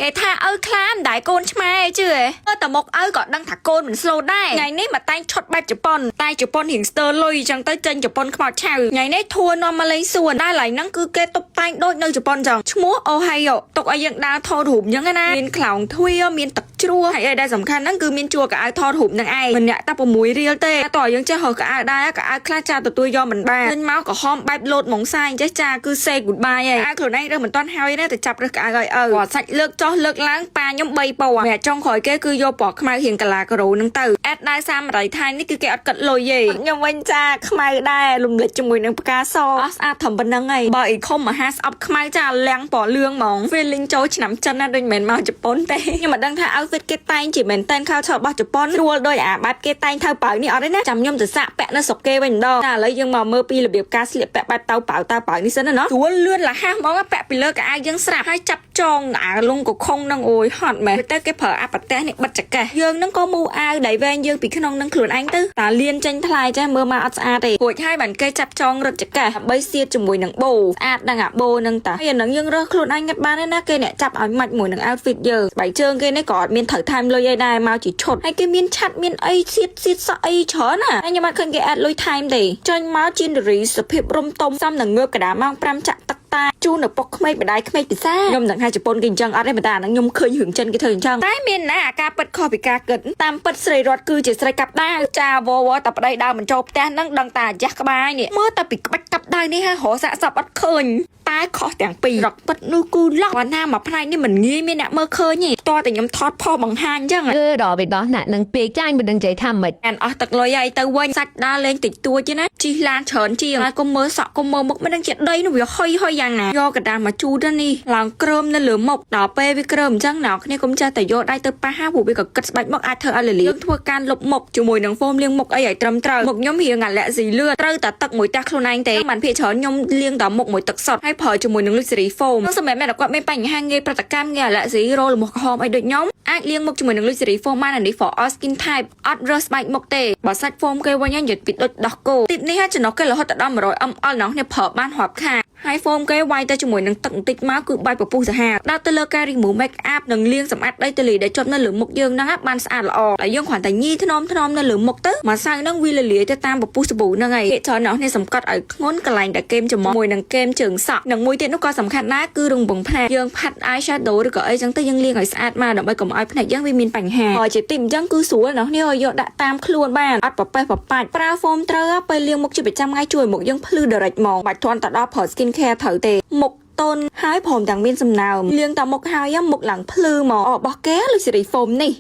គេថាឪខ្លាមដែរកូនឆ្មាជឿតែមកឪក៏ដឹងថាកូនមិនស្លូតដែរថ្ងៃនេះមកតែងឈុតបែបជប៉ុនតែជប៉ុនរៀងស្ទើលុយចឹងទៅចេញជប៉ុនខ្មោចឆៅថ្ងៃនេះធួនាំមកលេងសួនតែឡើយហ្នឹងគឺគេតុបតែងដូចនៅជប៉ុនចឹងឈ្មោះអូហៃយ៉ូទុកឲ្យយើងដើរថតរូបចឹងណាមានខ្លោងទ្វារមានទឹកជ្រោះហើយដែលសំខាន់ហ្នឹងគឺមានជួរកៅអៅថតរូបនឹងឯងម្នាក់តែ6រៀលទេតើយើងចេះហៅកៅអៅដែរកៅអៅខ្លះចាទទួលយកមិនបានលេងមកក៏ហមបែបលោតម៉ងសាយចេះចាគឺ say goodbye ហើយកៅខ្លួនឯងរើសមិនទាន់ហើយណាតែចាប់រើសកៅអៅឲ្យឪគាត់សាច់លើកចុះលើកឡើងប៉ាខ្ញុំ3ពណ៌ម្នាក់ចុងក្រោយគេគឺយកពណ៌ខ្មៅរៀងកាឡាការ៉ូហ្នឹងទៅអេតដែរ30ថៃនេះគឺគេអត់កាត់លុយទេខ្ញុំវិញចាខ្មៅដែរលំលិចជាមួយនឹងផ្កាសអត់ស្អាតត្រឹមប៉ុណ្្នឹងហើយបើអ៊ីខុំមហាស្អប់ខ្មៅចាលាំងពណ៌លឿងហ្មង feeling ចូលឆ្នាំចិនណាដូចមិនមកជប៉ុនទេខ្ញុំមិនដឹងថា outfit គេតែងជាមែនតែន culture របស់ជប៉ុនស្រួលដោយអាបែបគេតែងថៅប៉ៅនេះអត់ទេណាចាំខ្ញុំទៅសាក់ពាក់នៅស្រុកគេវិញម្ដងតែឥឡូវយើងមកមើលពីរបៀបការស្លៀកពាក់បែបតៅប៉ៅនេះសិនណាស្រួលលឿនលះហាស់ហ្មងពាក់ពីលើកៅអៅយើងស្រាប់ហើយចាប់ចងអាលងកខុងនឹងអូយហត់មែនទៅគេប្រើអាប្រទេសនេះបិទចកេះយើងនឹងក៏មូអាវដៃវែងយើងពីក្នុងនឹងខ្លួនឯងទៅតាលៀនចេញថ្លៃចេះមើលមកអត់ស្អាតទេរួចហើយបានគេចាប់ចងរឹតចកេះដើម្បីសៀតជាមួយនឹងបូស្អាតនឹងអាបូនឹងតាហើយអានឹងយើងរើសខ្លួនឯងងាត់បានទេណាគេអ្នកចាប់ឲ្យម៉ាច់មួយនឹង outfit យើងស្បែកជើងគេនេះក៏អត់មានត្រូវថែមលុយអីដែរមកជាឈុតហើយគេមានឆាត់មានអីសៀតសក់អីច្រើនណាហើយខ្ញុំអត់ឃើញគេអែតលុយថែមទេចាញ់មកជីនរីសភាពរំទុំសំនឹងងើបកដាម៉ោង5ចាក់ទឹកតាជូននៅពុកក្មេកម្ដាយក្មេកពិសាខ្ញុំនឹងថាជប៉ុនគេអញ្ចឹងអត់ទេប៉ុន្តែអាហ្នឹងខ្ញុំឃើញរឿងចិនគេធ្វើអញ្ចឹងតែមានណាអាការពិតខុសពីការគិតតាមពិតស្រីរតគឺជាស្រីកាប់ដាវចាវវតែប្តីដើរមិនចូលផ្ទះហ្នឹងដឹងតែអាយ៉ាស់ក្បាលនេះមើលតែពីក្បាច់កាប់ដាវនេះហើយរកសាកសពអត់ឃើញតែខុសទាំងពីររកពិតនោះគូឡោះគាត់ថាមកផ្នែកនេះមិនងាយមានអ្នកមើលឃើញទេតោះតែខ្ញុំថតផុសបង្ហាញអញ្ចឹងដល់បេដោះណាក់នឹងពេកចាញ់មិនដឹងចៃថាម៉េចអានអស់ទឹកលុយហើយទៅវិញសាច់ដើរលេងតិចតួចទេណាជីឡានច្រើនជាងហើយកុំមើលសក់កុំមើលមុខមិនដឹងជាដីនោះវាហុយយ៉ាងណាយកកដាមកជូតនេះឡើងក្រើមនៅលើមុខដល់ពេលវាក្រើមអញ្ចឹងអ្នកគ្នាកុំចេះតែយកដៃទៅប៉ះហាព្រោះវាក៏គិតស្បែកមុខអាចធ្វើឲ្យលលាងធ្វើការលុបមុខជាមួយនឹងហ្វូមលាងមុខអីឲ្យត្រឹមត្រូវមុខខ្ញុំរៀងអាឡែស៊ីលឿត្រូវតែទឹកមួយតាស់ខ្លួនឯងទេមិនភាកច្រើនខ្ញុំលាងតែមុខមួយទឹកសុទ្ធហើយប្រើជាមួយនឹងលុយសេរីហ្វូមសម្រាប់អ្នកដែលគាត់មានបញ្ហាងាយប្រតិកម្មងាយអាឡែស៊ីរោលមុខក្រហមអីដូចខ្ញុំអាចលាងមុខជាមួយនឹងលុយសេរីហ្វូមបាននេះ for all skin type អត់រើសស្បែកមុខទេបើសាច់ហ្វូមគេវិញនិយាយពីដូចដោះគោទីបនេះចំណុះគេរហូតដល់100 ml អ្នកគ្នាប្រើបានរាប់ខាហើយហ្វូមគេវាយទៅជាមួយនឹងទឹកបន្តិចមកគឺបាច់ពពុះសាហាវដល់ទៅលើការ remove make up និងលាងសម្អាតដីទលីដែលជាប់នៅលើមុខយើងហ្នឹងបានស្អាតល្អហើយយើងគ្រាន់តែញីថ្នមនៅលើមុខទៅម្សៅហ្នឹងវាលលាយទៅតាមពពុះសាប៊ូហ្នឹងហើយគេច្រើនអ្នកនេះសង្កត់ឲ្យធ្ងន់កន្លែងតែគែមច្រមុះមួយនឹងគែមជើងសក់និងមួយទៀតនោះក៏សំខាន់ដែរគឺរង្វង់ភ្នែកយើងផាត់ eye shadow ឬក៏អីចឹងទៅយើងលាងឲ្យស្អាតមកដើម្បីកុំឲ្យភ្នែកយើងវាមានបញ្ហាហើយជាទីអញ្ចឹងគឺស្រួលអ្នកនេះឲ្យយកដាក់តាមខ្លួនបានអត់ប្រប៉េះប្រប៉ាច់ប្រើហ្វូមត្រូវពេលលាងមុខជាប្រចាំថ្ងៃជួយមុខយើងភ្លឺ direct ហ្មងបាច់ទាន់ទៅដល់ប្រើ skin care ត្រូវទេមុខតូនហើយព្រមទាំងមានសំណើមលាងតែមុខហើយមុខឡើងភ្លឺមករបស់គេលុយសេរីហ្វូមនេះ